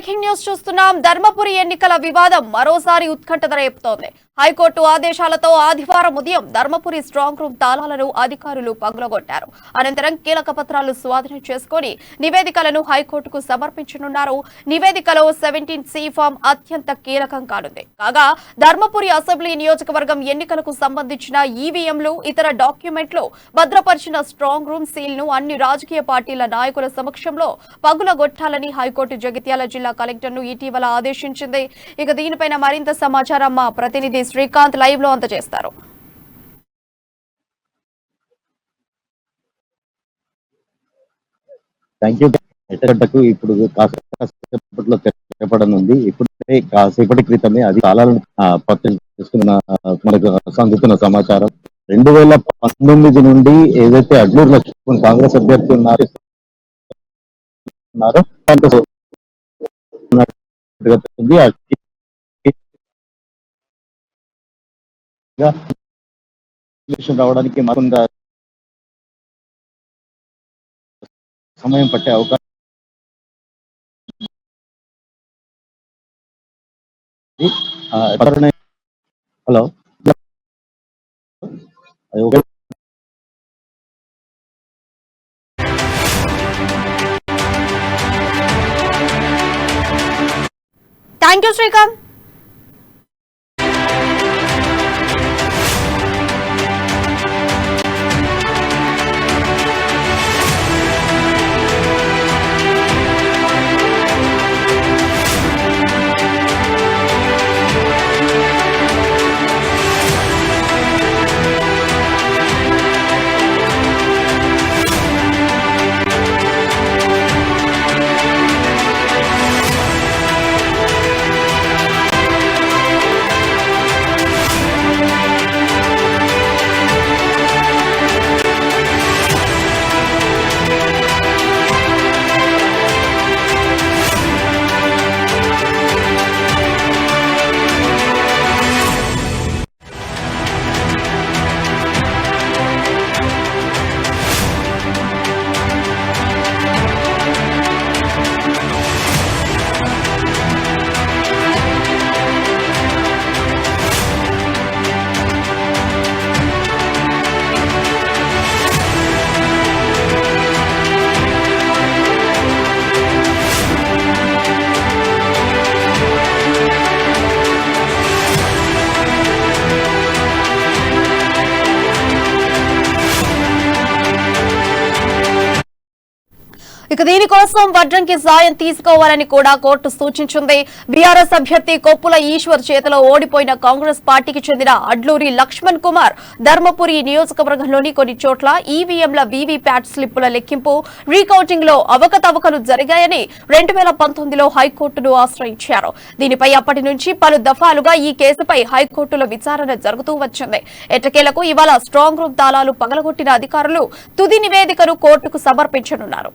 Breaking news చూస్తున్నాం. ధర్మపురి ఎన్నికల వివాదం మరోసారి ఉత్కంఠత రేపుతోంది. హైకోర్టు ఆదేశాలతో ఆదివారం ఉదయం ధర్మపురి స్ట్రాంగ్ రూమ్ తాళాలను అధికారులు పగులగొట్టారు. అనంతరం కీలక పత్రాలు స్వాధీనం చేసుకుని నివేదికలను హైకోర్టుకు సమర్పించనున్నారు. నివేదికలో 17C ఫామ్ అత్యంత కీలకం కానుంది. కాగా ధర్మపురి అసెంబ్లీ నియోజకవర్గం ఎన్నికలకు సంబంధించిన ఈవీఎంలు, ఇతర డాక్యుమెంట్లు భద్రపరిచిన స్ట్రాంగ్ రూమ్ సీల్ ను అన్ని రాజకీయ పార్టీల నాయకుల సమక్షంలో పగులగొట్టాలని హైకోర్టు జగిత్యాల జిల్లా కలెక్టర్ ను ఇటీవల ఆదేశించింది. ఇక దీనిపైన మరింత సమాచారం మా ప్రతినిధి శ్రీకాంత్ లైవ్ లో అందజేస్తారు. ఇప్పుడు కాసేపట్లో చేపడనుంది. ఇప్పుడే కాసేపటి క్రితమే అది తాళాలను పత్రం చేసుకున్న మనకు అందుతున్న సమాచారం 2019 నుండి ఏదైతే అడ్లూరు లక్ష్మణ్ కాంగ్రెస్ అభ్యర్థి ఉన్నారో రావడానికి మరింత సమయం పట్టే అవకాశం. Hello thank you Srikanth. ఇక దీనికోసం వడ్రంకి సాయం తీసుకోవాలని కూడా కోర్టు సూచించింది. బీఆర్ఎస్ అభ్యర్థి కొప్పుల ఈశ్వర్ చేతిలో ఓడిపోయిన కాంగ్రెస్ పార్టీకి చెందిన అడ్లూరి లక్ష్మణ్ కుమార్ ధర్మపురి నియోజకవర్గంలోని కొన్ని చోట్ల ఈవీఎంల వీవీప్యాట్ స్లిప్పుల లెక్కింపు, రీకౌంటింగ్ లో అవకతవకలు జరిగాయని 2019లో హైకోర్టును ఆశ్రయించారు. దీనిపై అప్పటి నుంచి పలు దఫాలుగా ఈ కేసుపై హైకోర్టులో విచారణ జరుగుతూ వచ్చింది. ఎట్టకేలకు ఇవాళ స్ట్రాంగ్ రూమ్ తాళాలు పగలగొట్టిన అధికారులు తుది నివేదికను కోర్టుకు సమర్పించనున్నారు.